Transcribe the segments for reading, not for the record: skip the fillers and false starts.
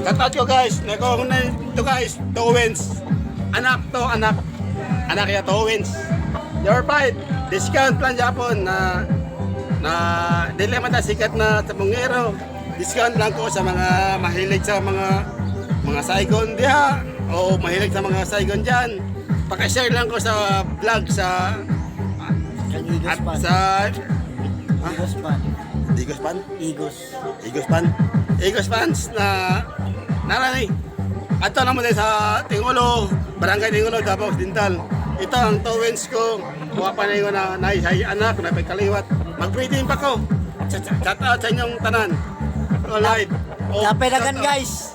Shoutout ko guys. Nakukunan ito guys. Towens. Anak to, anak. Anak ya Towens. Your fight. Discount plan Japon na dili man ta sikat na tabungero. Discount lang ko sa mga mahilig sa mga Saigon diha o mahilig sa mga Saigon diyan. Paki-share lang ko sa vlog sa Igos pan. sa Igos pan. Igos Pan? Igos. Igos Pan? Igos Fans na nanay. Ato naman din sa Tingulo, Barangay Tingulo, Davao Occidental. Ito ang Towens ko. Kuha pa na yung naisay anak, na pagkaliwat. Mag-greeting pa ko. Shout out sa inyong tanan. Live. Napedagan guys.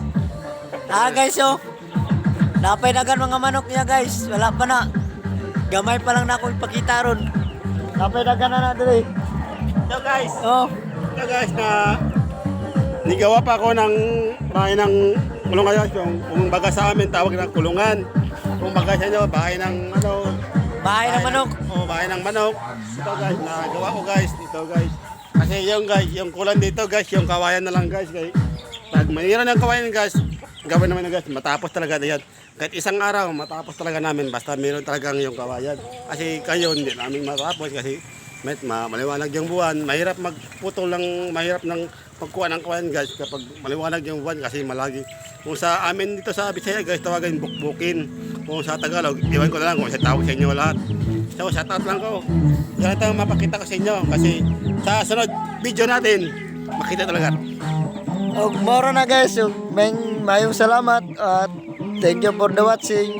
Guys oh. Napedagan mga manok niya guys. Wala pa na. Gamay pa lang na ako ipakita ron. Napedagan na dali. Ito guys. Oh. Ito guys na nigawa pa ako ng bahay ng kulungan guys. Yung baga sa amin tawag ng kulungan. Kung baga sa inyo, bahay ng ano. Bahay ng manok. Oo, bahay ng manok. Ito guys, nagawa ko guys. Dito guys. Kasi yung guys, yung kulan dito guys, yung kawayan na lang guys. Pag mayroon ng kawayan guys, gawin naman guys, matapos talaga yan. Kahit isang araw, matapos talaga namin. Basta mayroon talagang yung kawayan. Kasi kayo, hindi namin matapos kasi maliwanag yung buwan. Mahirap magputol ng, mahirap ng pagkuha ng kawayan guys kapag maliwanag yung buwan kasi malagi. Kung sa amin dito sa Bisaya guys, tawagan bukbukin. Kung sa Tagalog, iwan ko na lang kung sa tawag sa inyo lahat. So, shoutout lang ko. Yan ito mapakita ko sa inyo kasi sa sunod video natin, makita talaga. Og moro na guys. Mayong salamat at thank you for the watching.